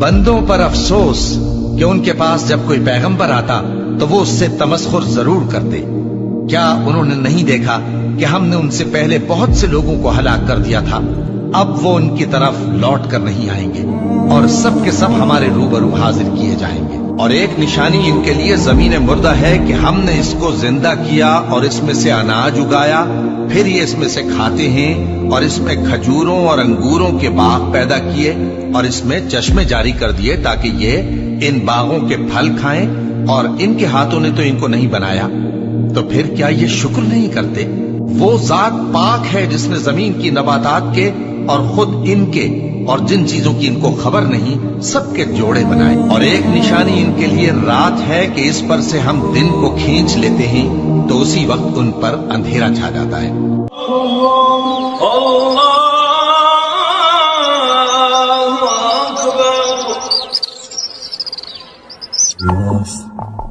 بندوں پر افسوس کہ ان کے پاس جب کوئی پیغمبر آتا تو وہ اس سے تمسخر ضرور کرتے۔ کیا انہوں نے نہیں دیکھا کہ ہم نے ان سے پہلے بہت سے لوگوں کو ہلاک کر دیا تھا؟ اب وہ ان کی طرف لوٹ کر نہیں آئیں گے اور سب کے سب ہمارے روبرو حاضر کیے جائیں گے۔ اور ایک نشانی ان کے لیے زمین مردہ ہے کہ ہم نے اس کو زندہ کیا اور اس میں سے اناج اگایا، پھر یہ اس میں سے کھاتے ہیں، اور اس میں کھجوروں اور انگوروں کے باغ پیدا کیے اور اس میں چشمے جاری کر دیے تاکہ یہ ان باغوں کے پھل کھائیں، اور ان کے ہاتھوں نے تو ان کو نہیں بنایا، تو پھر کیا یہ شکر نہیں کرتے؟ وہ ذات پاک ہے جس نے زمین کی نباتات کے اور خود ان کے اور جن چیزوں کی ان کو خبر نہیں سب کے جوڑے بنائے۔ اور ایک نشانی ان کے لیے رات ہے کہ اس پر سے ہم دن کو کھینچ لیتے ہیں تو اسی وقت ان پر اندھیرا چھا جاتا ہے۔ اللہ اکبر۔